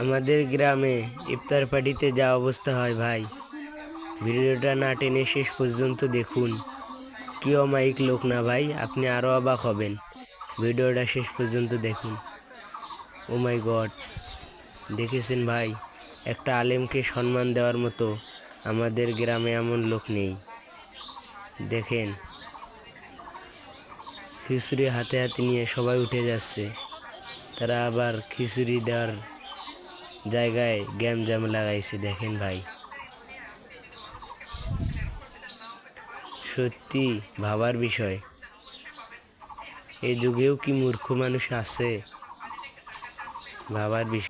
আমাদের গ্রামে ইফতার পার্টিতে যা অবস্থা হয় ভাই, ভিডিওটা না টেনে শেষ পর্যন্ত দেখুন। কি অমায়িক লোক না ভাই, আপনি আরো অবাক হবেন। ভিডিওটা শেষ পর্যন্ত দেখুন। ও মাই গড, দেখেছেন ভাই, একটা আলেমকে সম্মান দেওয়ার মতো আমাদের গ্রামে এমন লোক নেই। দেখেন, খিচুড়ি হাতে হাতে নিয়ে সবাই উঠে যাচ্ছে, তারা আবার খিচুড়ি দেওয়ার জায়গায় গ্যামজাম লাগাইছে। দেখেন ভাই, সত্যি ভাবার বিষয়, এই যুগেও কি মূর্খ মানুষ আছে? ভাবার বিষয়।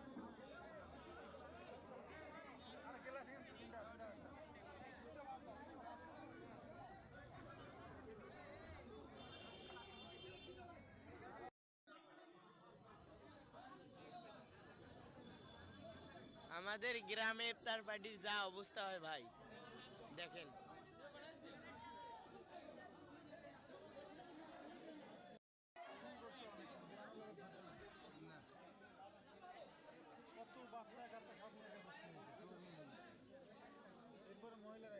আমাদের গ্রামে ইফতার পার্টির যা অবস্থা হয় ভাই, দেখেন। কত বাচ্চা কাচ্চা সব মিলে এরপরে মহিলারা